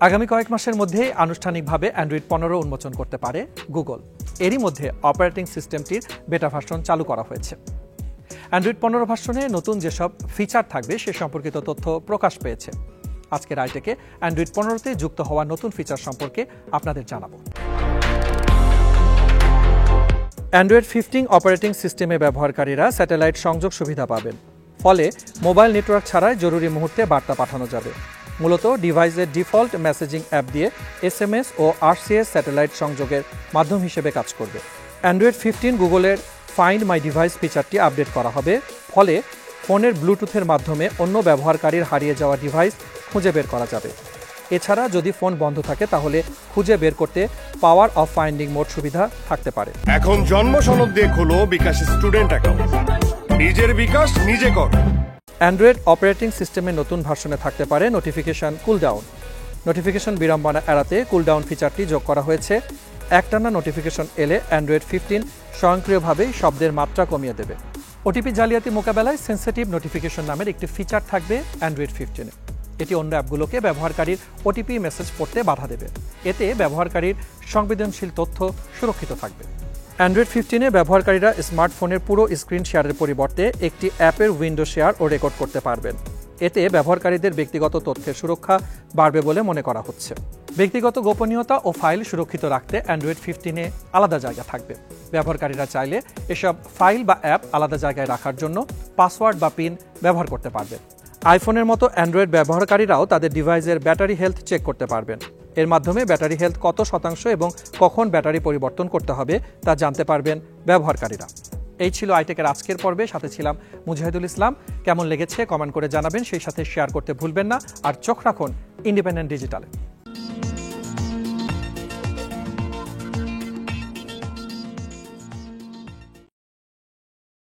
আগামী কয়েক মাসের মধ্যেই আনুষ্ঠানিকভাবে অ্যান্ড্রয়েড 15 উন্মোচন করতে পারে গুগল। এরই মধ্যে অপারেটিং সিস্টেমটির বেটা ভার্সন চালু করা হয়েছে। অ্যান্ড্রয়েড 15 ভার্সনে নতুন যেসব ফিচার থাকবে সে সম্পর্কিত তথ্য প্রকাশ পেয়েছে। আজকের আইটেকে অ্যান্ড্রয়েড 15তে যুক্ত হওয়া নতুন ফিচার সম্পর্কে আপনাদের জানাবো। অ্যান্ড্রয়েড 15 অপারেটিং সিস্টেমে ব্যবহারকারীরা স্যাটেলাইট সংযোগ সুবিধা পাবেন। ফলে মোবাইল নেটওয়ার্ক ছাড়াই জরুরি মুহূর্তে বার্তা পাঠানো যাবে। মূলত ডিভাইসের ডিফল্ট মেসেজিং অ্যাপ দিয়ে SMS ও RCS স্যাটেলাইট সংযোগের মাধ্যম হিসেবে কাজ করবে। অ্যান্ড্রয়েড 15 গুগলের ফাইন্ড মাই ডিভাইস ফিচারটি আপডেট করা হবে। ফলে ফোনের ব্লুটুথের মাধ্যমে অন্য ব্যবহারকারীর হারিয়ে যাওয়া ডিভাইস খুঁজে বের করা যাবে। এছাড়া যদি ফোন বন্ধ থাকে তাহলে খুঁজে বের করতে পাওয়ার অফ ফাইন্ডিং মোড সুবিধা থাকতে পারে। এখন জন্ম সনদ দিয়ে খোলো বিকাশ স্টুডেন্ট অ্যাকাউন্ট। নিজের বিকাশ নিজে কর। অ্যান্ড্রয়েড অপারেটিং সিস্টেমের নতুন ভার্সনে থাকতে পারে নোটিফিকেশন কুলডাউন। নোটিফিকেশন বিড়ম্বনা এড়াতে কুলডাউন ফিচারটি যোগ করা হয়েছে। একটানা নোটিফিকেশন এলে অ্যান্ড্রয়েড 15 স্বয়ংক্রিয়ভাবেই শব্দের মাত্রা কমিয়ে দেবে। ওটিপি জালিয়াতি মোকাবেলায় সেন্সিটিভ নোটিফিকেশন নামের একটি ফিচার থাকবে অ্যান্ড্রয়েড 15-এ। এটি অন্য অ্যাপগুলোকে ব্যবহারকারীর ওটিপি মেসেজ পড়তে বাধা দেবে। এতে ব্যবহারকারীর সংবেদনশীল তথ্য সুরক্ষিত থাকবে। অ্যান্ড্রয়েড 15-এ ব্যবহারকারীরা স্মার্টফোনের পুরো স্ক্রিন শেয়ারের পরিবর্তে একটি অ্যাপের উইন্ডো শেয়ার ও রেকর্ড করতে পারবেন। এতে ব্যবহারকারীদের ব্যক্তিগত তথ্যের সুরক্ষা বাড়বে বলে মনে করা হচ্ছে। ব্যক্তিগত গোপনীয়তা ও ফাইল সুরক্ষিত রাখতে অ্যান্ড্রয়েড 15-এ আলাদা জায়গা থাকবে। ব্যবহারকারীরা চাইলে এসব ফাইল বা অ্যাপ আলাদা জায়গায় রাখার জন্য পাসওয়ার্ড বা পিন ব্যবহার করতে পারবেন। আইফোনের মতো অ্যান্ড্রয়েড ব্যবহারকারীরাও তাদের ডিভাইসের ব্যাটারি হেলথ চেক করতে পারবেন। এর মাধ্যমে ব্যাটারি হেলথ কত শতাংশ এবং কখন ব্যাটারি পরিবর্তন করতে হবে তা জানতে পারবেন ব্যবহারকারীরা। এই ছিল আইটেকের আজকের পর্বে। সাথে ছিলাম মুজাহিদুল ইসলাম। কেমন লেগেছে কমেন্ট করে জানাবেন, সেই সাথে শেয়ার করতে ভুলবেন না। আর চোখ রাখুন ইন্ডিপেন্ডেন্ট ডিজিটালে।